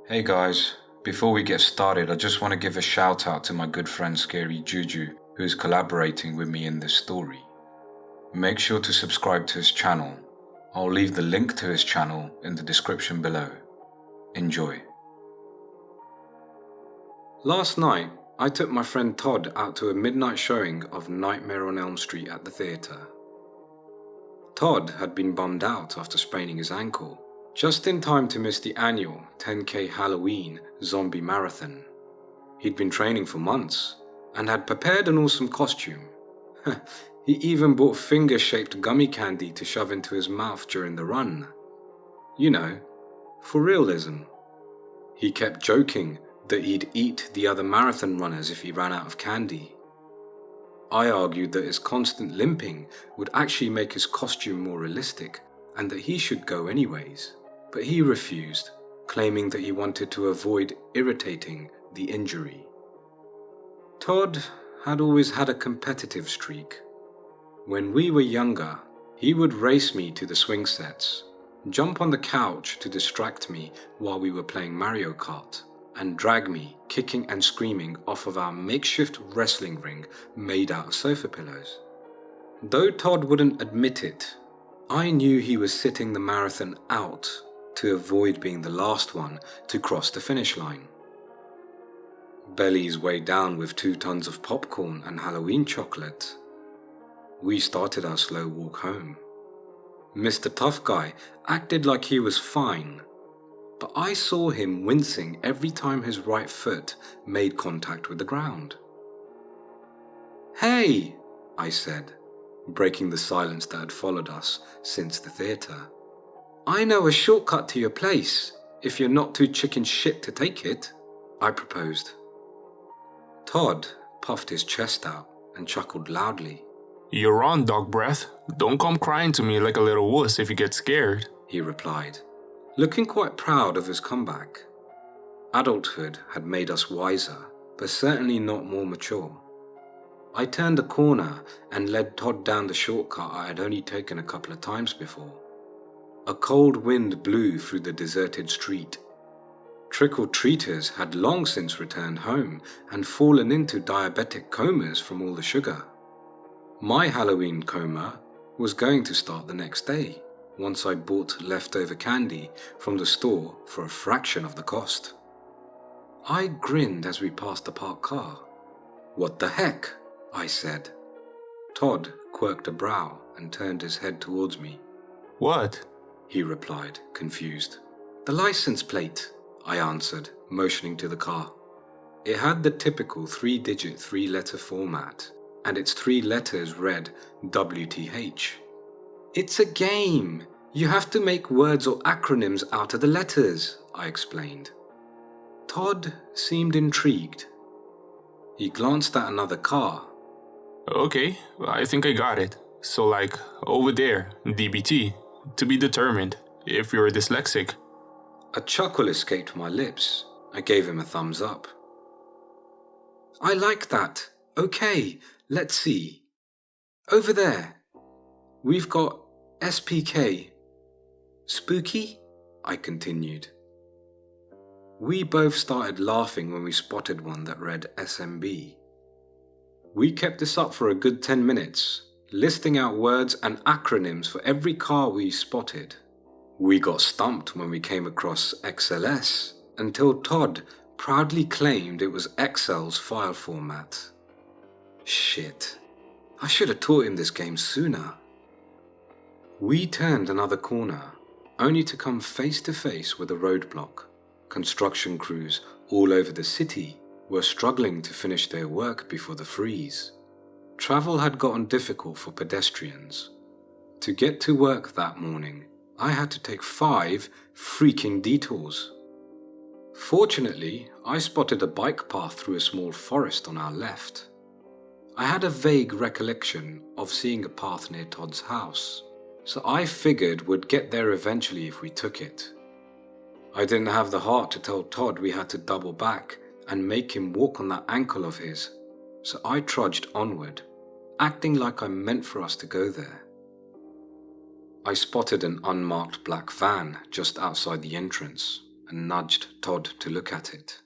Hey guys, before we get started, I just want to give a shout out to my good friend ScaryJUJU, who is collaborating with me in this story. Make sure to subscribe to his channel. I'll leave the link to his channel in the description below. Enjoy. Last night, I took my friend Todd out to a midnight showing of Nightmare on Elm Street at the theatre. Todd had been bummed out after spraining his ankle, just in time to miss the annual 10K Halloween zombie marathon. He'd been training for months and had prepared an awesome costume. He even bought finger-shaped gummy candy to shove into his mouth during the run. You know, for realism. He kept joking that he'd eat the other marathon runners if he ran out of candy. I argued that his constant limping would actually make his costume more realistic and that he should go anyways. But he refused, claiming that he wanted to avoid irritating the injury. Todd had always had a competitive streak. When we were younger, he would race me to the swing sets, jump on the couch to distract me while we were playing Mario Kart, and drag me, kicking and screaming, off of our makeshift wrestling ring made out of sofa pillows. Though Todd wouldn't admit it, I knew he was sitting the marathon out to avoid being the last one to cross the finish line. Bellies weighed down with 2 tons of popcorn and Halloween chocolate. We started our slow walk home. Mr. Tough Guy acted like he was fine, but I saw him wincing every time his right foot made contact with the ground. "Hey," I said, breaking the silence that had followed us since the theatre. "I know a shortcut to your place, if you're not too chicken shit to take it," I proposed. Todd puffed his chest out and chuckled loudly. "You're on, dog breath. Don't come crying to me like a little wuss if you get scared," he replied, looking quite proud of his comeback. Adulthood had made us wiser, but certainly not more mature. I turned the corner and led Todd down the shortcut I had only taken a couple of times before. A cold wind blew through the deserted street. Trick-or-treaters had long since returned home and fallen into diabetic comas from all the sugar. My Halloween coma was going to start the next day, once I bought leftover candy from the store for a fraction of the cost. I grinned as we passed the parked car. "What the heck?" I said. Todd quirked a brow and turned his head towards me. "What?" he replied, confused. "The license plate," I answered, motioning to the car. It had the typical 3-digit 3-letter format, and its 3 letters read WTH. "It's a game. You have to make words or acronyms out of the letters," I explained. Todd seemed intrigued. He glanced at another car. "Okay, I think I got it. So like, over there, DBT, to be determined, if you're dyslexic." A chuckle escaped my lips. I gave him a thumbs up. "I like that. Okay, let's see. Over there, we've got SPK. Spooky?" I continued. We both started laughing when we spotted one that read SMB. We kept this up for a good 10 minutes, listing out words and acronyms for every car we spotted. We got stumped when we came across XLS, until Todd proudly claimed it was Excel's file format. Shit, I should have taught him this game sooner. We turned another corner, only to come face to face with a roadblock. Construction crews all over the city were struggling to finish their work before the freeze. Travel had gotten difficult for pedestrians. To get to work that morning, I had to take 5 freaking detours. Fortunately, I spotted a bike path through a small forest on our left. I had a vague recollection of seeing a path near Todd's house, so I figured we'd get there eventually if we took it. I didn't have the heart to tell Todd we had to double back and make him walk on that ankle of his, so I trudged onward, acting like I meant for us to go there. I spotted an unmarked black van just outside the entrance, and nudged Todd to look at it.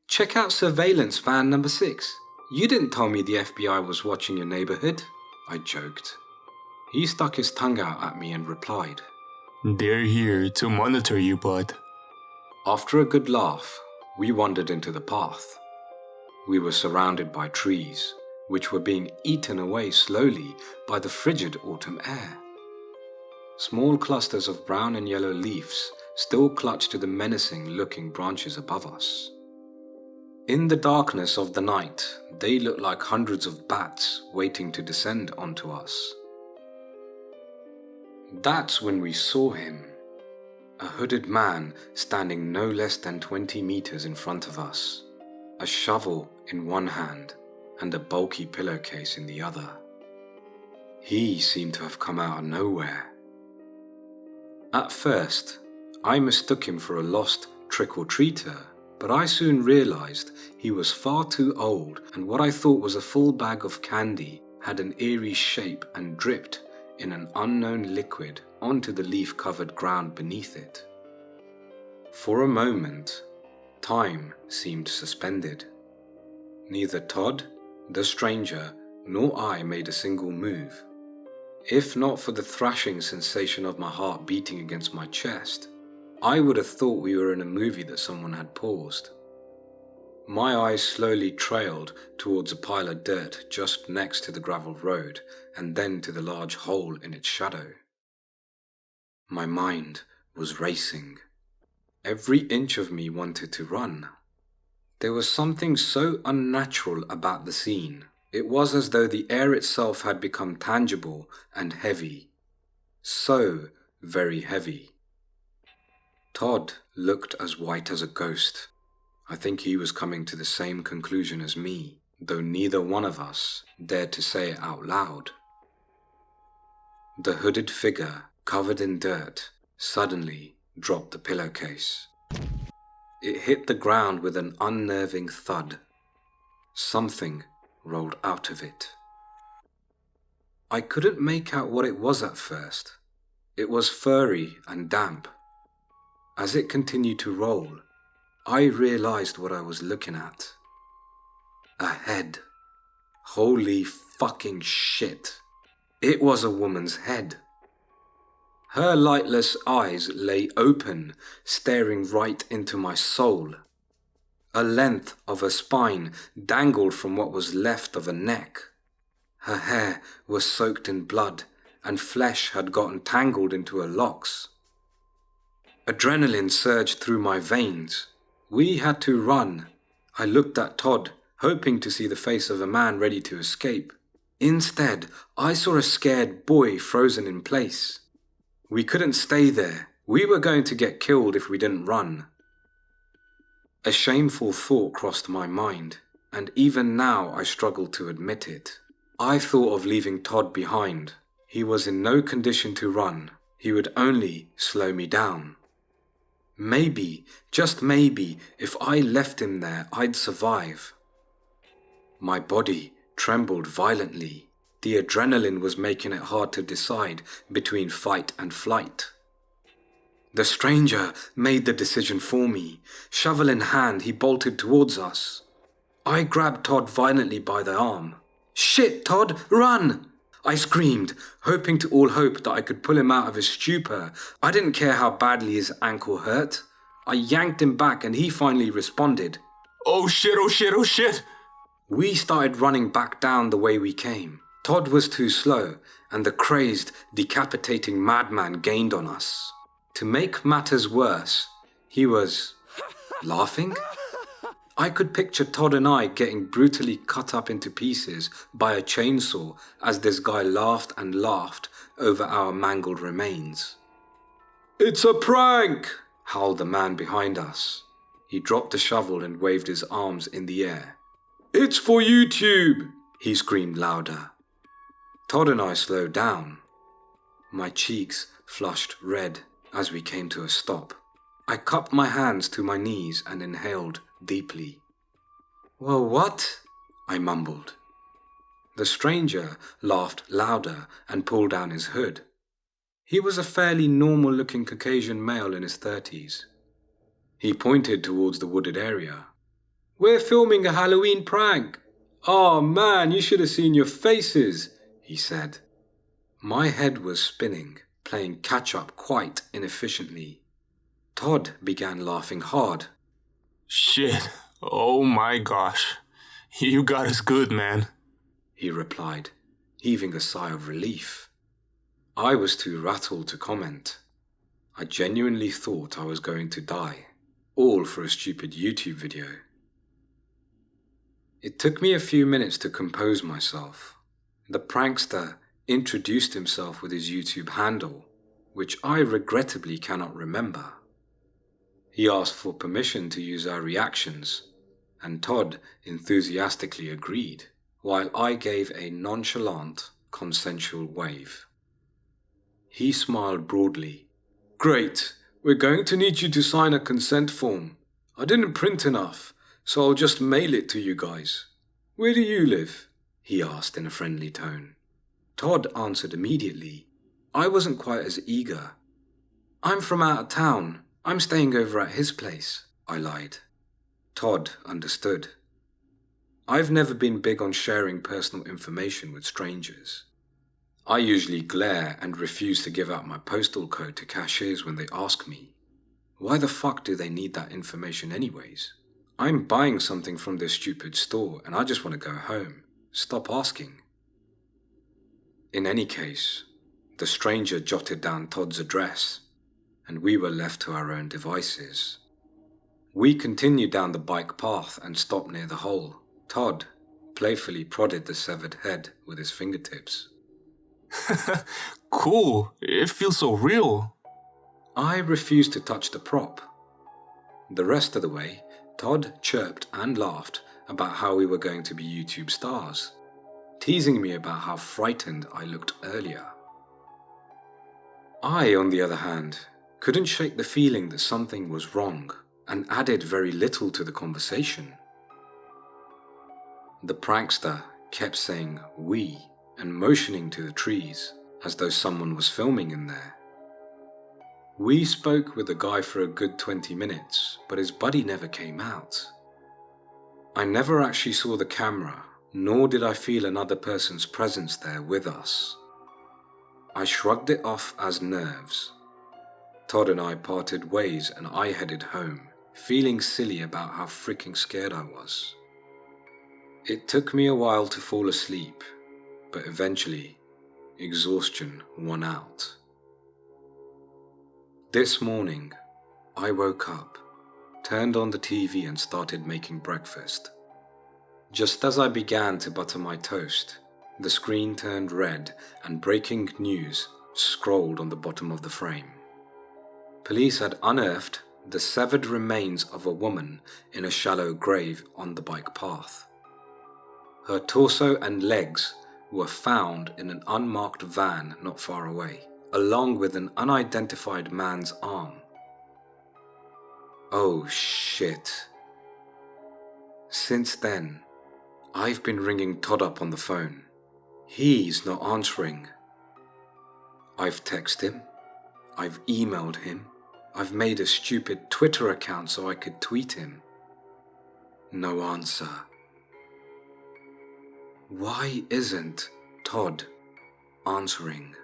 "Check out surveillance van number 6. You didn't tell me the FBI was watching your neighborhood," I joked. He stuck his tongue out at me and replied, "They're here to monitor you, bud." After a good laugh, we wandered into the path. We were surrounded by trees, which were being eaten away slowly by the frigid autumn air. Small clusters of brown and yellow leaves still clutched to the menacing-looking branches above us. In the darkness of the night, they looked like hundreds of bats waiting to descend onto us. That's when we saw him. A hooded man standing no less than 20 meters in front of us, a shovel in one hand and a bulky pillowcase in the other. He seemed to have come out of nowhere. At first, I mistook him for a lost trick-or-treater, but I soon realized he was far too old, and what I thought was a full bag of candy had an eerie shape and dripped in an unknown liquid onto the leaf-covered ground beneath it. For a moment, time seemed suspended. Neither Todd, the stranger, nor I made a single move. If not for the thrashing sensation of my heart beating against my chest, I would have thought we were in a movie that someone had paused. My eyes slowly trailed towards a pile of dirt just next to the gravel road and then to the large hole in its shadow. My mind was racing. Every inch of me wanted to run. There was something so unnatural about the scene. It was as though the air itself had become tangible and heavy. So very heavy. Todd looked as white as a ghost. I think he was coming to the same conclusion as me, though neither one of us dared to say it out loud. The hooded figure, covered in dirt, suddenly dropped the pillowcase. It hit the ground with an unnerving thud. Something rolled out of it. I couldn't make out what it was at first. It was furry and damp. As it continued to roll, I realized what I was looking at. A head. Holy fucking shit. It was a woman's head. Her lightless eyes lay open, staring right into my soul. A length of her spine dangled from what was left of her neck. Her hair was soaked in blood, and flesh had gotten tangled into her locks. Adrenaline surged through my veins. We had to run. I looked at Todd, hoping to see the face of a man ready to escape. Instead, I saw a scared boy frozen in place. We couldn't stay there. We were going to get killed if we didn't run. A shameful thought crossed my mind, and even now I struggled to admit it. I thought of leaving Todd behind. He was in no condition to run. He would only slow me down. Maybe, just maybe, if I left him there, I'd survive. My body trembled violently. The adrenaline was making it hard to decide between fight and flight. The stranger made the decision for me. Shovel in hand, he bolted towards us. I grabbed Todd violently by the arm. "Shit, Todd, run!" I screamed, hoping to all hope that I could pull him out of his stupor. I didn't care how badly his ankle hurt. I yanked him back and he finally responded. "Oh shit, oh shit, oh shit!" We started running back down the way we came. Todd was too slow, and the crazed, decapitating madman gained on us. To make matters worse, he was laughing. I could picture Todd and I getting brutally cut up into pieces by a chainsaw as this guy laughed and laughed over our mangled remains. "It's a prank!" howled the man behind us. He dropped the shovel and waved his arms in the air. "It's for YouTube!" he screamed louder. Todd and I slowed down. My cheeks flushed red as we came to a stop. I cupped my hands to my knees and inhaled deeply. "Well, what?" I mumbled. The stranger laughed louder and pulled down his hood. He was a fairly normal-looking Caucasian male in his 30s. He pointed towards the wooded area. "We're filming a Halloween prank. Oh man, you should have seen your faces," he said. My head was spinning, playing catch-up quite inefficiently. Todd began laughing hard. "Shit, oh my gosh. You got us good, man," he replied, heaving a sigh of relief. I was too rattled to comment. I genuinely thought I was going to die, all for a stupid YouTube video. It took me a few minutes to compose myself. The prankster introduced himself with his YouTube handle, which I regrettably cannot remember. He asked for permission to use our reactions, and Todd enthusiastically agreed, while I gave a nonchalant, consensual wave. He smiled broadly. "Great, we're going to need you to sign a consent form. I didn't print enough, so I'll just mail it to you guys. Where do you live?" he asked in a friendly tone. Todd answered immediately. I wasn't quite as eager. "I'm from out of town. I'm staying over at his place," I lied. Todd understood. I've never been big on sharing personal information with strangers. I usually glare and refuse to give out my postal code to cashiers when they ask me. Why the fuck do they need that information anyways? I'm buying something from this stupid store and I just want to go home. Stop asking. In any case, the stranger jotted down Todd's address, and we were left to our own devices. We continued down the bike path and stopped near the hole. Todd playfully prodded the severed head with his fingertips. "Cool, it feels so real." I refused to touch the prop. The rest of the way, Todd chirped and laughed about how we were going to be YouTube stars, teasing me about how frightened I looked earlier. I, on the other hand, couldn't shake the feeling that something was wrong and added very little to the conversation. The prankster kept saying "we" and motioning to the trees as though someone was filming in there. We spoke with the guy for a good 20 minutes, but his buddy never came out. I never actually saw the camera, nor did I feel another person's presence there with us. I shrugged it off as nerves. Todd and I parted ways and I headed home, feeling silly about how freaking scared I was. It took me a while to fall asleep, but eventually, exhaustion won out. This morning, I woke up, turned on the TV and started making breakfast. Just as I began to butter my toast, the screen turned red and breaking news scrolled on the bottom of the frame. Police had unearthed the severed remains of a woman in a shallow grave on the bike path. Her torso and legs were found in an unmarked van not far away, along with an unidentified man's arm. Oh shit. Since then, I've been ringing Todd up on the phone. He's not answering. I've texted him. I've emailed him. I've made a stupid Twitter account so I could tweet him. No answer. Why isn't Todd answering?